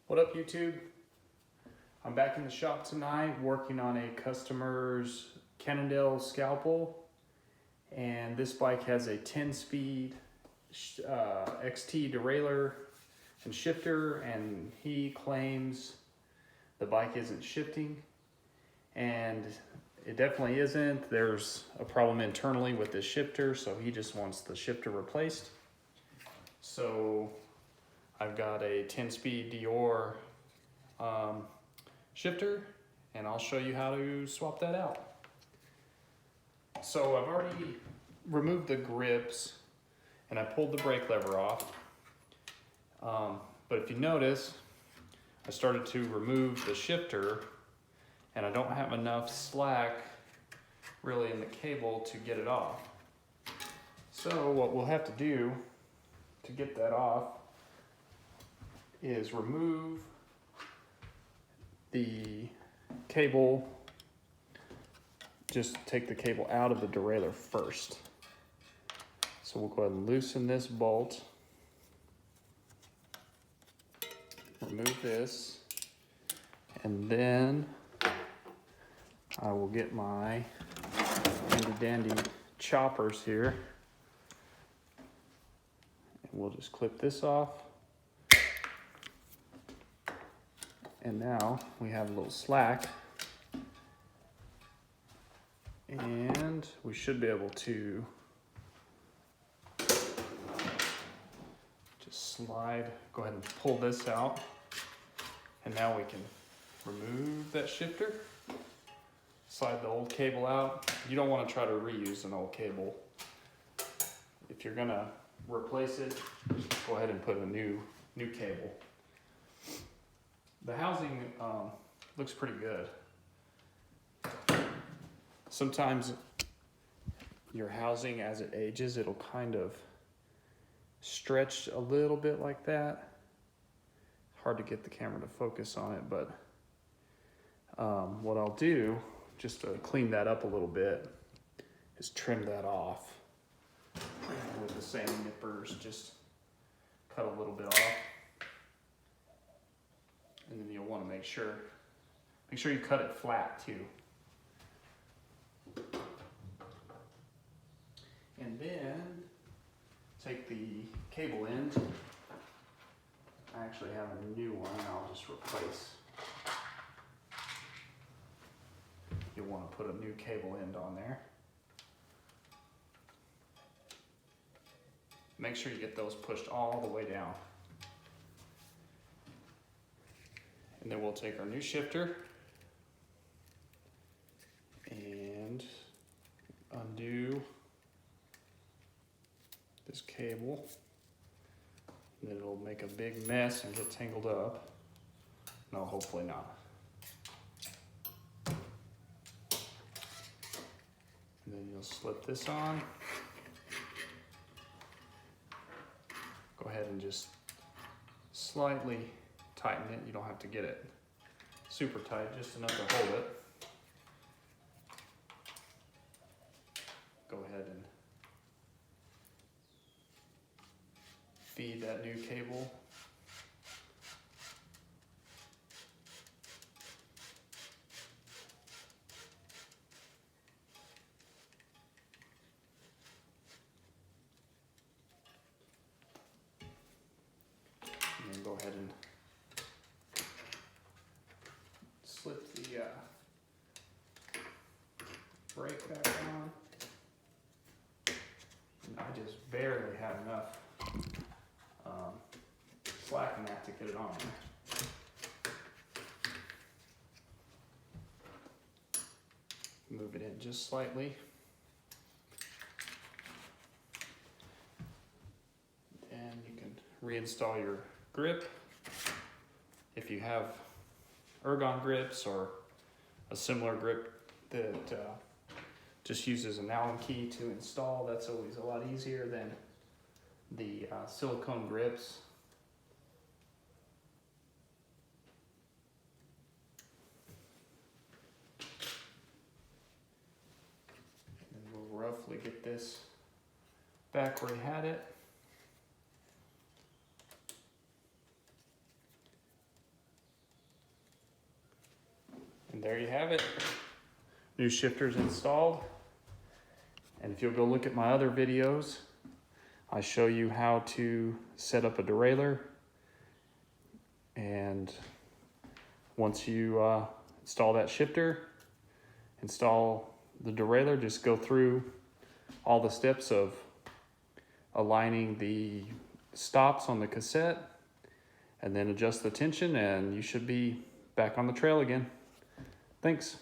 What up, YouTube? I'm back in the shop tonight working on a customer's Cannondale scalpel, and this bike has a 10-speed XT derailleur and shifter, and he claims the bike isn't shifting, and it definitely isn't. There's a problem internally with the shifter, so he just wants the shifter replaced. So I've got a 10-speed Dior shifter, and I'll show you how to swap that out. So I've already removed the grips and I pulled the brake lever off. But if you notice, I started to remove the shifter and I don't have enough slack really in the cable to get it off. So what we'll have to do to get that off is remove the cable. Just take the cable out of the derailleur first. So we'll go ahead and loosen this bolt, remove this, and then I will get my handy dandy choppers here, and we'll just clip this off. And now we have a little slack, and we should be able to just slide, go ahead and pull this out. And now we can remove that shifter, slide the old cable out. You don't want to try to reuse an old cable. If you're gonna replace it, go ahead and put a new cable. The housing looks pretty good. Sometimes your housing, as it ages, it'll kind of stretch a little bit like that. Hard to get the camera to focus on it, but what I'll do, just to clean that up a little bit, is trim that off. And with the same nippers, just cut a little bit off. And then you'll want to make sure you cut it flat too. And then take the cable end. I actually have a new one I'll just replace. You'll want to put a new cable end on there. Make sure you get those pushed all the way down. And then we'll take our new shifter and undo this cable. And then it'll make a big mess and get tangled up. No, hopefully not. And then you'll slip this on. Go ahead and just slightly tighten it. You don't have to get it super tight, just enough to hold it. Go ahead and feed that new cable. And then go ahead and slip the brake back on. And I just barely had enough slack in that to get it on there. Move it in just slightly. And you can reinstall your grip. If you have ergon grips or a similar grip that just uses an Allen key to install, that's always a lot easier than the silicone grips. And we'll roughly get this back where he had it. there you have it. New shifter's installed. And if you'll go look at my other videos, I show you how to set up a derailleur. And once you install that shifter, install the derailleur, just go through all the steps of aligning the stops on the cassette and then adjust the tension, and you should be back on the trail again. Thanks.